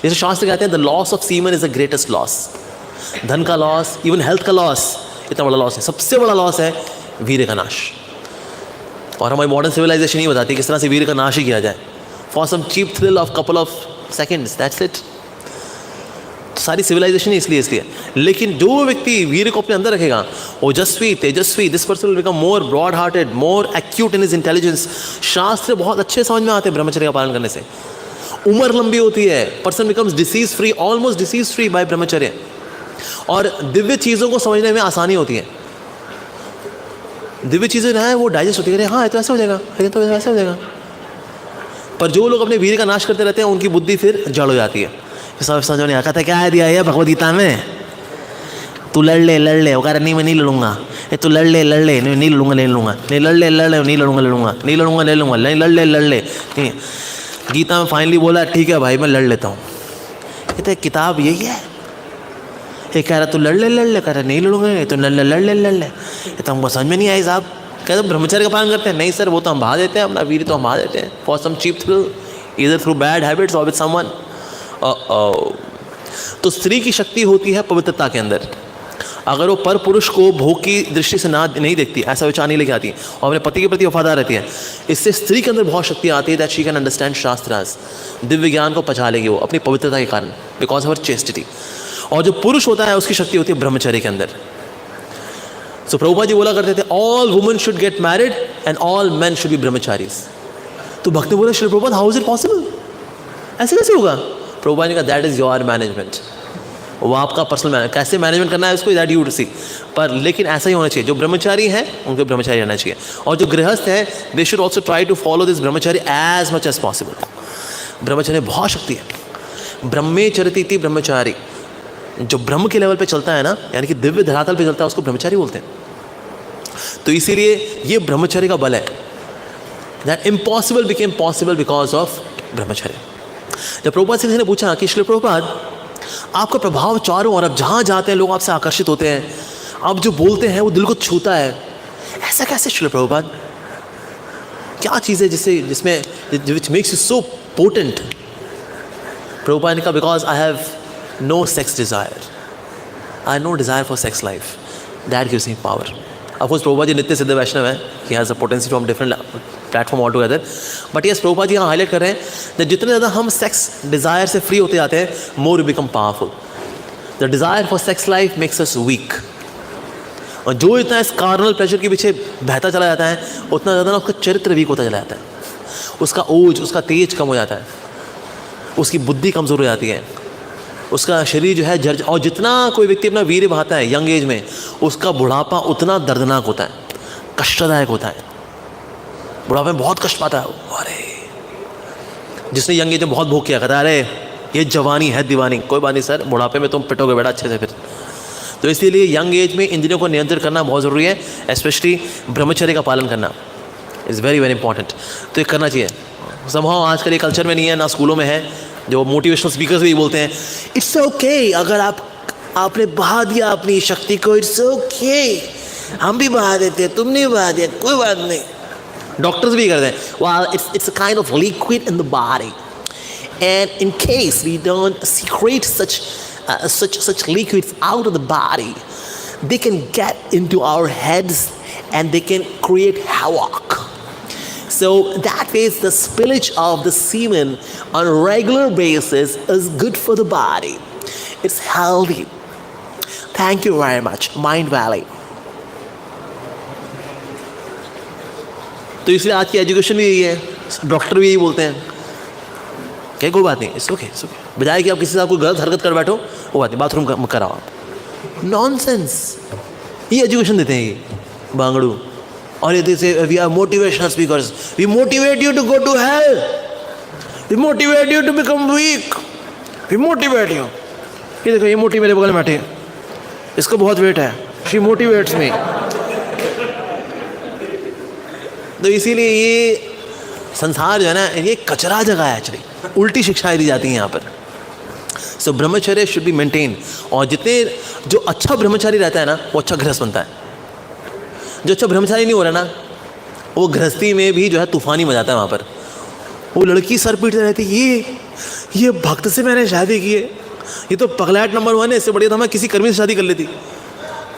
जैसे शास्त्र कहते हैं the loss of semen is the greatest loss. धन का लॉस, इवन हेल्थ का लॉस इतना बड़ा लॉस है, सबसे बड़ा लॉस है वीर्य का नाश। और हमारी मॉडर्न सिविलाइजेशन ही बताती है किस तरह से वीर्य का नाश ही किया जाए, for some cheap thrill of couple of seconds, that's it. सारी सिविलाइजेशन इसलिए। लेकिन जो व्यक्ति वीर्य को अपने अंदर रखेगा, ओजस्वी, तेजस्वी, this person will become more broad hearted, more acute in his intelligence. शास्त्र बहुत अच्छे समझ में आते हैं ब्रह्मचर्य का पालन करने से। उम्र लंबी होती है, person becomes disease free, almost disease free by brahmacharya. और दिव्य चीज़ों को समझने में आसानी होती है। दिव्य चीज़ें ना है वो डाइजेस्ट होती है, हाँ ये तो ऐसे हो जाएगा, ये तो ऐसे हो जाएगा। पर जो लोग अपने वीर्य का नाश करते रहते हैं उनकी बुद्धि फिर जड़ हो जाती है। सब समझ नहीं आता, क्या दिया है भगवद गीता में, तू लड़ ले वो कह रहा नहीं मैं नहीं लड़ूंगा, तू लड़ ले नहीं लड़ूंगा नहीं लड़ूंगा। गीता में फाइनली बोला ठीक है भाई मैं लड़ लेता हूँ। कहते किताब यही है, ये कह रहा तू लड़ ले, कह रहा नहीं लड़ूंगा, तो लड़ ले। ये तो हमको समझ में नहीं आई साहब। कहते ब्रह्मचर्य का पालन करते हैं, नहीं सर वो तो हम बहा देते हैं, अपना वीर्य तो हम बहा देते हैं for some cheap thrill, either through bad habits और विद समवन। तो स्त्री की शक्ति होती है पवित्रता के अंदर। अगर वो पर पुरुष को भोग की दृष्टि से नहीं देखती, ऐसा विचार नहीं लेके आती और अपने पति के प्रति वफादार रहती है, इससे स्त्री के अंदर बहुत शक्ति आती है that she can understand shastras. Divya ज्ञान को पचा लेगी वो अपनी पवित्रता के कारण, बिकॉज ऑफ हर चेस्टिटी। और जो पुरुष होता है उसकी शक्ति होती है ब्रह्मचर्य के अंदर। सो प्रभुपाद जी बोला करते थे all women should get married and all main should be brahmacharis. तो भक्त ने बोला Shri Prabhupada how is it possible, ऐसे कैसे होगा? प्रभुपाद ने कहा दैट इज योर मैनेजमेंट, वो आपका पर्सनल मैनेज, कैसे मैनेजमेंट करना है उसको दैट यू टू सी। पर लेकिन ऐसा ही होना चाहिए, जो ब्रह्मचारी हैं उनको ब्रह्मचारी रहना चाहिए, और जो गृहस्थ हैं they should also try to follow this brahmachari as much as possible. ब्रह्मचर्य बहुत शक्ति है। ब्रह्मे चरती ब्रह्मचारी, जो ब्रह्म के लेवल पे चलता है ना, यानी कि दिव्य धरातल पे चलता है, उसको ब्रह्मचारी बोलते हैं। तो इसीलिए ये ब्रह्मचर्य का बल है, that impossible became possible because of ब्रह्मचर्य। जब प्रभुपाद से किसी ने पूछा कि श्री प्रभुपाद आपका प्रभाव चारों ओर, अब जहाँ जाते हैं लोग आपसे आकर्षित होते हैं, आप जो बोलते हैं वो दिल को छूता है, ऐसा कैसे श्री प्रभुपाद? क्या चीज़ है जिसमें which makes you so potent? Prabhupada ने कहा because I have no sex desire, I no desire for sex life, that gives me power. Of course Prabhupada ji नित्य सिद्ध वैष्णव है, he has a potency from different platform altogether, but yes Prabhupada ji यहाँ highlight कर रहे हैं कि जितने ज़्यादा हम सेक्स डिज़ायर से फ्री होते जाते हैं, more we become powerful. The desire for sex life makes us weak, और जो इतना इस कार्नल प्लेजर के पीछे बहता चला जाता है उतना ज़्यादा ना उसका चरित्र वीक होता चला जाता है, उसका ओज, उसका तेज कम हो जाता है, उसकी बुद्धि कमज़ोर हो जाती है, उसका शरीर जो है जर्ज। और जितना कोई व्यक्ति अपना वीर्य बहाता है यंग एज में, उसका बुढ़ापा उतना दर्दनाक होता है, कष्टदायक होता है। बुढ़ापे में बहुत कष्ट पाता है। अरे जिसने यंग एज में बहुत भोग किया, कहता है अरे ये जवानी है दीवानी, कोई बात नहीं सर, बुढ़ापे में तुम पिटोगे बेटा अच्छे से फिर। तो इसीलिए यंग एज में इंद्रियों को नियंत्रित करना बहुत ज़रूरी है, स्पेशली ब्रह्मचर्य का पालन करना इज़ वेरी वेरी इंपॉर्टेंट। तो ये करना चाहिए। समहाउ आजकल ये कल्चर में नहीं है, ना स्कूलों में है, जो मोटिवेशनल स्पीकर्स भी बोलते हैं इट्स ओके, अगर आपने बहा दिया अपनी शक्ति को, इट्स ओके, हम भी बहा देते हैं, तुम नहीं बहा दिया, कोई बात नहीं। डॉक्टर्स भी करते हैं, well it's a kind of liquid in the body, and in case we don't secrete such liquids out of the body, they can get into our heads and they can create havoc. So that means the spillage of the semen on a regular basis is good for the body. It's healthy. Thank you very much, Mind Valley. तो इसलिए आज की education भी यही है, doctor भी यही बोलते हैं क्या कोई बात नहीं, इट्स ओके, बजाय कि आप किसी से कोई गलत हरकत कर बैठो, वो बात नहीं, बाथरूम कराओ आप। नॉनसेंस, ये एजुकेशन देते हैं ये बांगड़ू। और ये say we are motivational speakers, we motivate you to go to hell, we motivate you to become weak, we motivate you. ये देखो ये मोटी मेरे बगल में बैठी, इसको बहुत वेट है, शी मोटिवेट्स मी। तो इसीलिए ये संसार जो है ना, ये कचरा जगह है एक्चुअली, उल्टी शिक्षाएं दी जाती हैं यहाँ पर। सो ब्रह्मचर्य शुड बी मेंटेन, और जो अच्छा ब्रह्मचारी रहता है ना वो अच्छा गृहस्थ बनता है। जो अच्छा ब्रह्मचारी नहीं हो रहा ना, वो गृहस्थी में भी जो है तूफानी मचाता है वहाँ पर। वो लड़की सर पीटते रहती, ये भक्त से मैंने शादी की है, ये तो पगलाट नंबर 1 है, इससे बढ़िया था मैं किसी कर्मी से शादी कर लेती।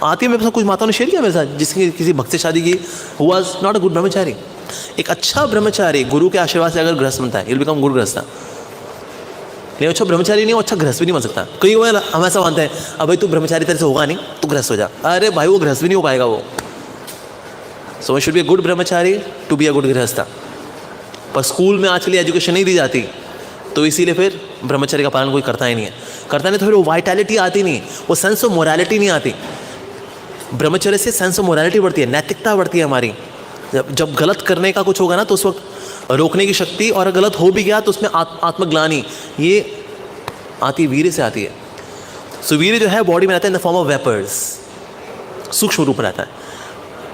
आती है मेरे साथ, कुछ माताओं ने शेयर किया मेरे साथ जिसकी किसी भक्त से शादी की, who was not a good ब्रह्मचारी। एक अच्छा ब्रह्मचारी गुरु के आशीर्वाद से अगर गृहस्थ बनता है, विल बिकम गुड गृहस्थ। नहीं अच्छा ब्रह्मचारी नहीं, अच्छा गृहस्थ भी नहीं बन सकता। कई बार हम ऐसा मानते हैं, अब भाई तू ब्रह्मचारी तेरे से होगा नहीं, तू गृहस्थ हो जा। अरे भाई वो गृहस्थ भी नहीं हो पाएगा वो। So one should be a good Brahmachari to be a good गृहस्थ। पर स्कूल में आज के लिए एजुकेशन नहीं दी जाती, तो इसीलिए फिर ब्रह्मचर्य का पालन कोई करता ही नहीं है। करता नहीं तो फिर वो वाइटैलिटी आती नहीं, वो सेंस ऑफ मोरालिटी नहीं आती। ब्रह्मचर्य से सेंस ऑफ मोरालिटी बढ़ती है, नैतिकता बढ़ती है हमारी। जब गलत करने का कुछ होगा ना तो उस वक्त रोकने की शक्ति, और अगर गलत हो भी गया तो उसमें आत्मग्लानी ये आती वीर्य से आती है। सो वीर्य जो है बॉडी में रहता है in the form of vapours, सूक्ष्म रूप रहता है।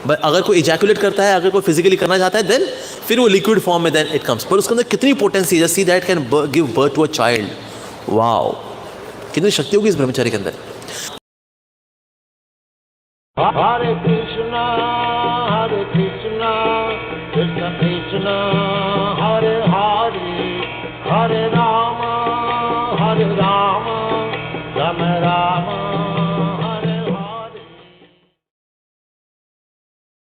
बट अगर कोई इजैकुलेट करता है, अगर कोई फिजिकली करना चाहता है, देन फिर वो लिक्विड फॉर्म में देन इट कम्स। पर उसके अंदर कितनी potency, just see that can give birth to a child. Wow, कितनी शक्ति होगी इस ब्रह्मचारी के अंदर। हरे कृष्णा कृष्ण कृष्ण हरे हरे, हरे राम